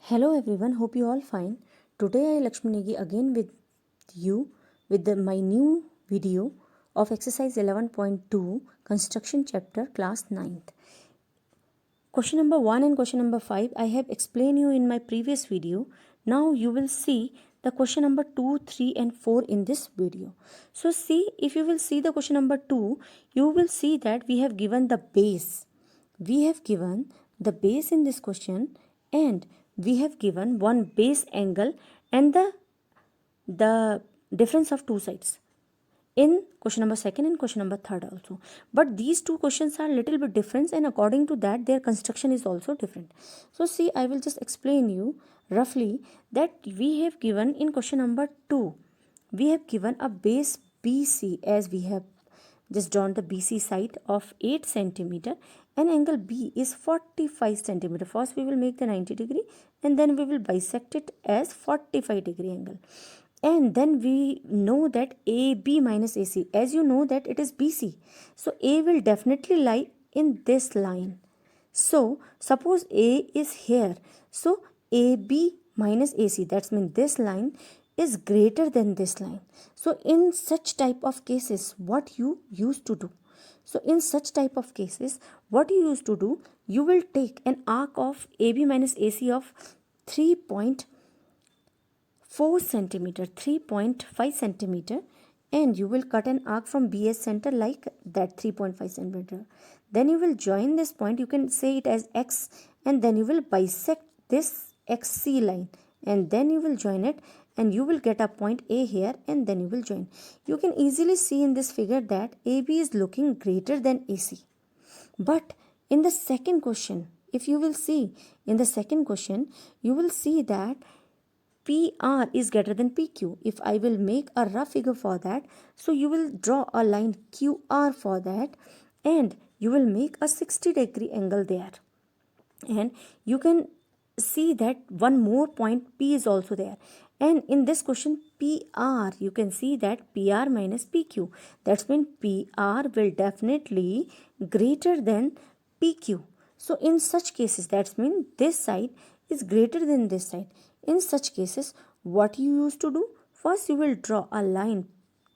Hello everyone, hope you all fine. Today I Lakshmi Negi again with you with my new video of exercise 11.2 construction chapter class 9th. Question number 1 and question number 5 I have explained you in my previous video. Now you will see the question number 2, 3 and 4 in this video. So see, if you will see the question number 2, you will see that we have given the base. We have given the base in this question and we have given one base angle and the difference of two sides in question number 2 and question number 3 also. But these two questions are little bit different and according to that their construction is also different. So see, I will just explain you roughly that we have given in question number 2, we have given a base BC as we have just drawn the BC side of 8 centimeter and angle B is 45 centimeter. First we will make the 90 degree and then we will bisect it as 45 degree angle. And then we know that AB minus AC, as you know that it is BC. So A will definitely lie in this line. So suppose A is here. So AB minus AC, that means this line is greater than this line. So in such type of cases, what you used to do? So in such type of cases, what you used to do, you will take an arc of AB minus AC of 3.4 centimeter, 3.5 centimeter, and you will cut an arc from BS center like that 3.5 centimeter. Then you will join this point, you can say it as X, and then you will bisect this XC line and then you will join it and you will get a point A here and then you will join. You can easily see in this figure that AB is looking greater than AC. But in the second question, if you will see in the second question, you will see that PR is greater than PQ. If I will make a rough figure for that, so you will draw a line QR for that and you will make a 60 degree angle there. And you can see that one more point P is also there. And in this question PR, you can see that PR minus PQ. That means PR will definitely greater than PQ. So in such cases, that means this side is greater than this side. In such cases, what you used to do? First you will draw a line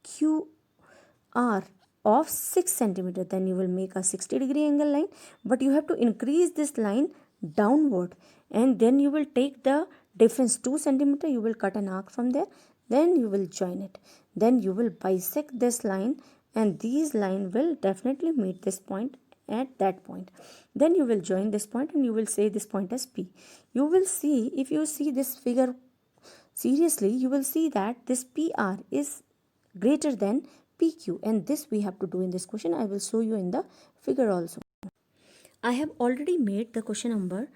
QR of 6 centimeter. Then you will make a 60 degree angle line. But you have to increase this line downward. And then you will take the difference 2 centimeter. You will cut an arc from there. Then you will join it. Then you will bisect this line. And these line will definitely meet this point at that point. Then you will join this point and you will say this point as P. You will see, if you see this figure seriously, you will see that this PR is greater than PQ, and this we have to do in this question. I will show you in the figure also. I have already made the question number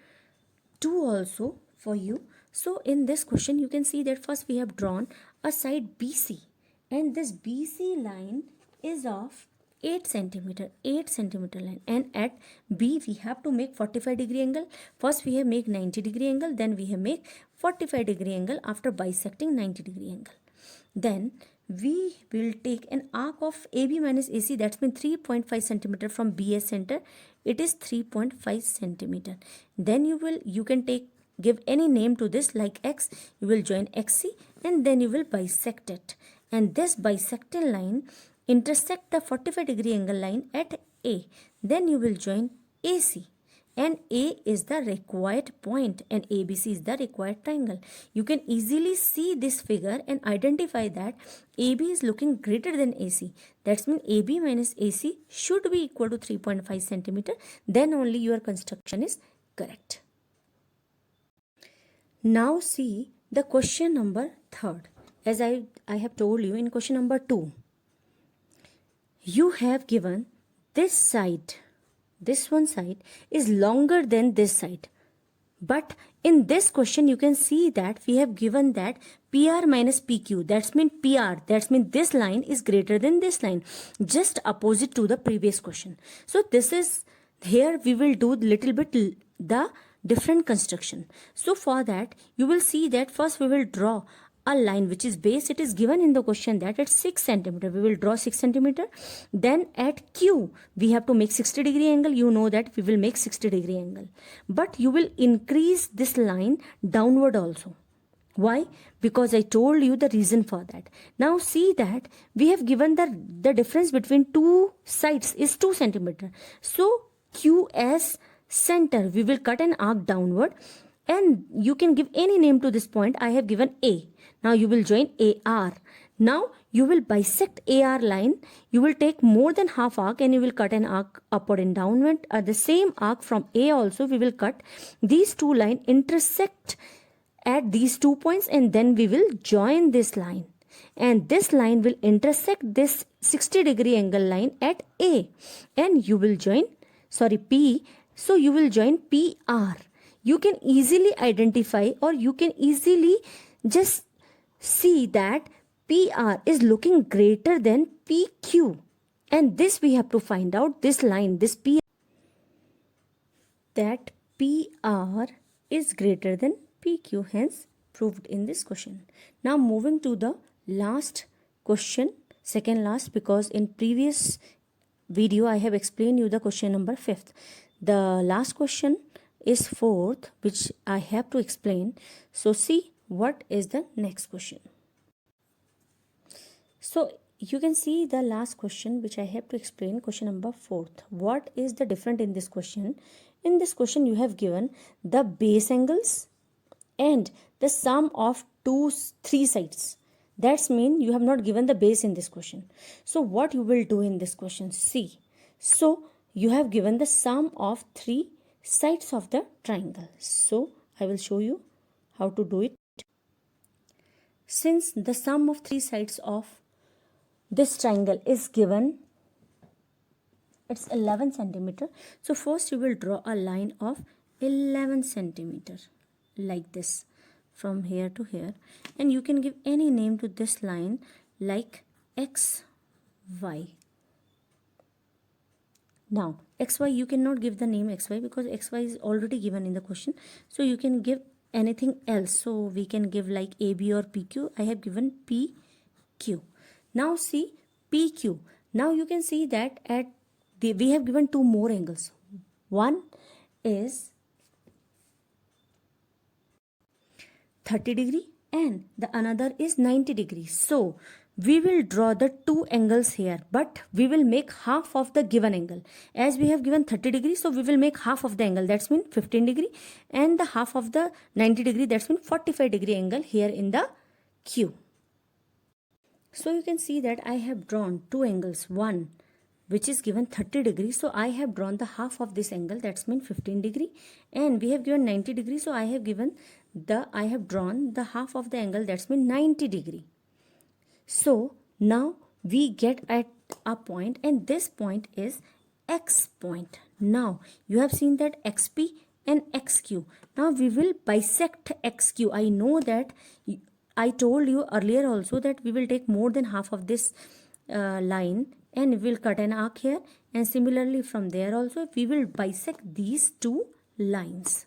2 also for you. So in this question you can see that first we have drawn a side BC and this BC line is of 8 centimeter line, and at B we have to make 45 degree angle. First we have make 90 degree angle, then we have make 45 degree angle after bisecting 90 degree angle. Then we will take an arc of AB minus AC, that's means 3.5 centimeter from BS center. It is 3.5 centimeter. Then you can give any name to this like X. You will join XC and then you will bisect it. And this bisected line intersect the 45 degree angle line at A. Then you will join AC. And A is the required point and ABC is the required triangle. You can easily see this figure and identify that AB is looking greater than AC. That means AB minus AC should be equal to 3.5 centimeter. Then only your construction is correct. Now see the question number 3. As I have told you in question number 2, you have given this side. This one side is longer than this side. But in this question, you can see that we have given that PR minus PQ. That means PR. That means this line is greater than this line. Just opposite to the previous question. So this is, here we will do little bit the different construction. So for that, you will see that first we will draw a line which is base, it is given in the question that at 6 centimeter we will draw 6 centimeter. Then at Q we have to make 60 degree angle. You know that we will make 60 degree angle, but you will increase this line downward also. Why? Because I told you the reason for that. Now see that we have given the difference between two sides is 2 centimeter. So QS center, we will cut an arc downward, and you can give any name to this point. I have given A. Now you will join AR. Now you will bisect AR line. You will take more than half arc and you will cut an arc upward and downward. The same arc from A also we will cut. These two lines intersect at these 2 points, and then we will join this line, and this line will intersect this 60 degree angle line at A, and you will join P. So you will join PR. You can easily identify, or you can easily just see that PR is looking greater than PQ, and this we have to find out. This line, this PR, that PR is greater than PQ, hence proved in this question. Now moving to the last question, second last, because in previous video I have explained you the question number 5th. The last question is 4th, which I have to explain. So see what is the next question. So you can see the last question which I have to explain, question number 4th. What is the different in this question? In this question you have given the base angles and the sum of three sides. That's mean you have not given the base in this question. So what you will do in this question? See. So you have given the sum of 3 sides of the triangle. So I will show you how to do it. Since the sum of 3 sides of this triangle is given, it's 11 centimeter. So first you will draw a line of 11 centimeter. Like this, from here to here, and you can give any name to this line like XY. Now XY, you cannot give the name XY because XY is already given in the question, so you can give anything else. So we can give like AB or PQ. I have given PQ. Now see PQ. Now you can see that we have given 2 more angles. One is 30 degree and the another is 90 degrees. So we will draw the 2 angles here, but we will make half of the given angle. As we have given 30 degrees, so we will make half of the angle, that's mean 15 degree, and the half of the 90 degree, that's mean 45 degree angle here in the Q. So you can see that I have drawn 2 angles, one which is given 30 degrees, so I have drawn the half of this angle, that's mean 15 degree, and we have given 90 degrees, so I have drawn the half of the angle, that's mean 90 degree. So now we get at a point, and this point is X point. Now you have seen that XP and XQ. Now we will bisect XQ. I know that I told you earlier also that we will take more than half of this line and we will cut an arc here, and similarly from there also we will bisect these 2 lines.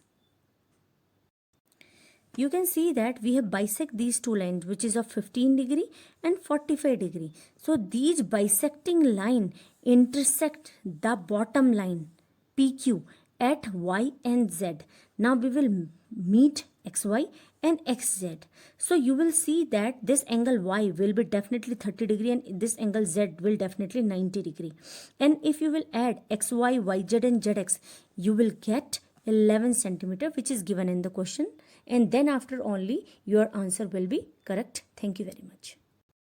You can see that we have bisect these 2 lines, which is of 15 degree and 45 degree. So these bisecting line intersect the bottom line PQ at Y and Z. Now we will meet XY and XZ. So you will see that this angle Y will be definitely 30 degree and this angle Z will definitely 90 degree. And if you will add XY, YZ and ZX, you will get 11 centimeter, which is given in the question, and then after only your answer will be correct. Thank you very much.